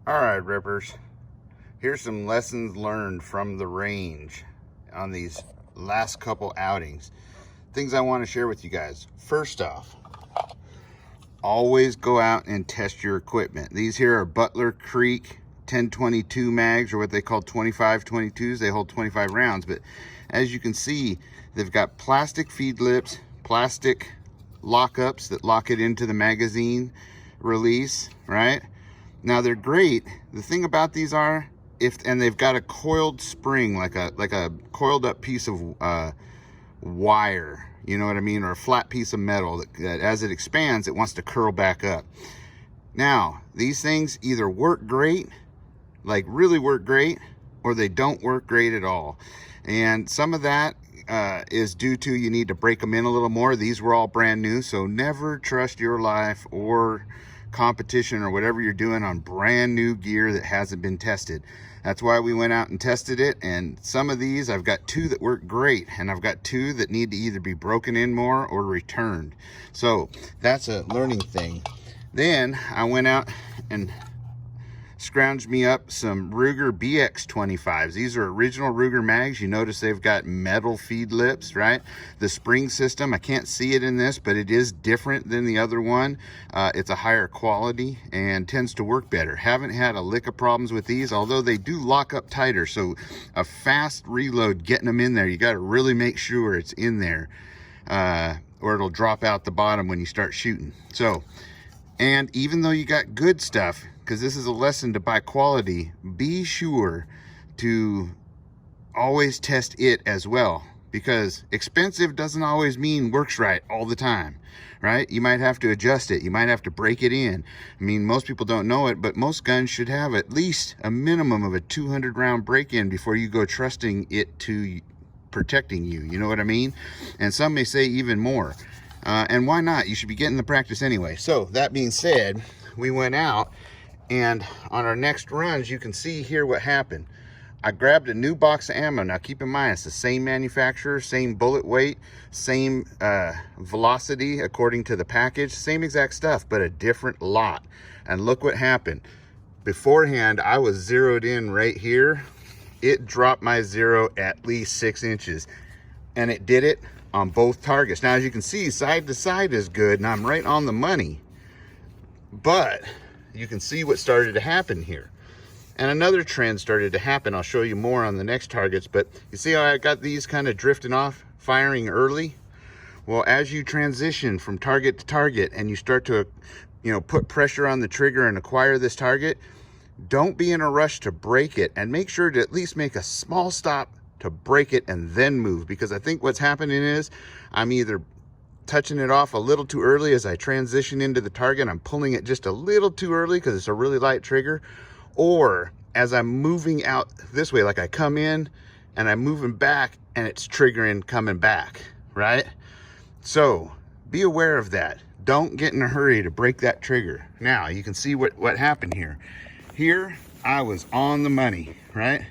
All right, Rippers. Here's some lessons learned from the range on these last couple outings. Things I want to share with you guys. First off, always go out and test your equipment. These here are Butler Creek 1022 mags, or what they call 2522s. They hold 25 rounds, but as you can see, they've got plastic feed lips, plastic lockups that lock it into the magazine release, right? Now they're great. The thing about these are, and they've got a coiled spring, like a coiled up piece of wire, you know what I mean, or a flat piece of metal that as it expands, it wants to curl back up. Now these things either work great, like really work great, or they don't work great at all. And some of that is due to you need to break them in a little more. These were all brand new, so never trust your life or competition or whatever you're doing on brand new gear that hasn't been tested. That's why we went out and tested it, and some of these, I've got two that work great, and I've got two that need to either be broken in more or returned. So that's a learning thing. Then I went out and scrounged me up some Ruger BX25s. These are original Ruger mags. You notice they've got metal feed lips, right? The spring system, I can't see it in this, but it is different than the other one. It's a higher quality and tends to work better. Haven't had a lick of problems with these, although they do lock up tighter. So a fast reload, getting them in there, you got to really make sure it's in there, or it'll drop out the bottom when you start shooting. So, and even though you got good stuff, because this is a lesson to buy quality, be sure to always test it as well, because expensive doesn't always mean works right all the time, right? You might have to adjust it. You might have to break it in. I mean, most people don't know it, but most guns should have at least a minimum of a 200 round break-in before you go trusting it to protecting you. You know what I mean? And some may say even more. And why not? You should be getting the practice anyway. So that being said, we went out, and on our next runs, you can see here what happened. I grabbed a new box of ammo. Now keep in mind, it's the same manufacturer, same bullet weight, same velocity according to the package, same exact stuff, but a different lot. And look what happened. Beforehand, I was zeroed in right here. It dropped my zero at least 6 inches, and it did it on both targets. Now, as you can see, side to side is good, and I'm right on the money. But you can see what started to happen here. And another trend started to happen. I'll show you more on the next targets, but you see how I got these kind of drifting off, firing early? Well, as you transition from target to target and you start to, put pressure on the trigger and acquire this target, don't be in a rush to break it, and make sure to at least make a small stop to break it and then move. Because I think what's happening is I'm either touching it off a little too early as I transition into the target. I'm pulling it just a little too early because it's a really light trigger, or as I'm moving out this way, like I come in and I'm moving back and it's triggering coming back, right? So be aware of that. Don't get in a hurry to break that trigger. Now you can see what happened here. Here I was on the money, right?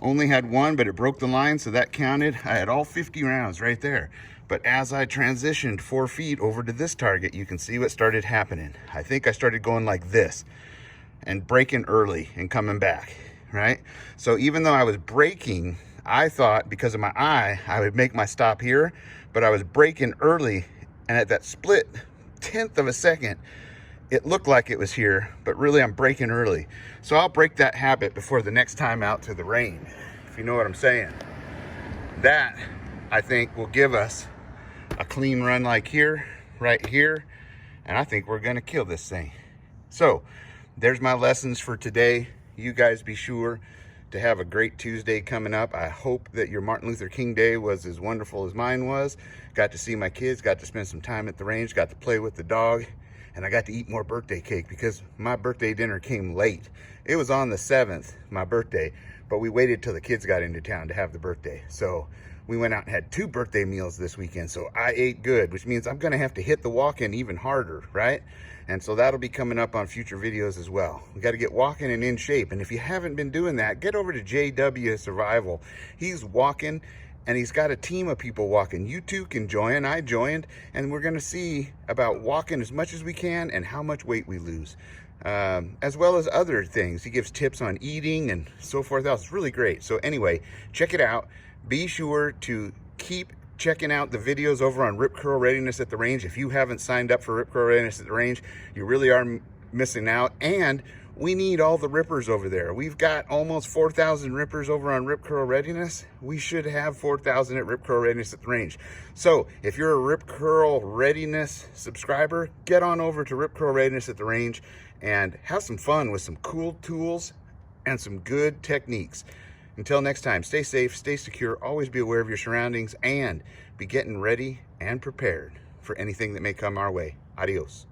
Only had one, but it broke the line, so that counted. I had all 50 rounds right there. But as I transitioned 4 feet over to this target, you can see what started happening. I think I started going like this and breaking early and coming back, right? So even though I was braking, I thought because of my eye, I would make my stop here, but I was braking early, and at that split 1/10 of a second, it looked like it was here, but really I'm braking early. So I'll break that habit before the next time out to the range, if you know what I'm saying. That, I think, will give us a clean run like here, right here, and I think we're gonna kill this thing. So there's my lessons for today. You guys be sure to have a great Tuesday coming up. I hope that your Martin Luther King Day was as wonderful as mine was. Got to see my kids, got to spend some time at the range, got to play with the dog, and I got to eat more birthday cake because my birthday dinner came late. It was on the 7th, my birthday, but we waited till the kids got into town to have the birthday. So we went out and had 2 birthday meals this weekend. So I ate good, which means I'm gonna have to hit the walk-in even harder, right? And so that'll be coming up on future videos as well. We got to get walking and in shape. And if you haven't been doing that, get over to JW Survival. He's walking, and he's got a team of people walking. You too can join. I joined, and we're gonna see about walking as much as we can and how much weight we lose. as well as other things. He gives tips on eating and so forth else. It's really great. So anyway, check it out. Be sure to keep checking out the videos over on Rip Curl Readiness at the Range. If you haven't signed up for Rip Curl Readiness at the Range, you really are missing out. And we need all the rippers over there. We've got almost 4,000 rippers over on Rip Curl Readiness. We should have 4,000 at Rip Curl Readiness at the Range. So if you're a Rip Curl Readiness subscriber, get on over to Rip Curl Readiness at the Range and have some fun with some cool tools and some good techniques. Until next time, stay safe, stay secure, always be aware of your surroundings, and be getting ready and prepared for anything that may come our way. Adios.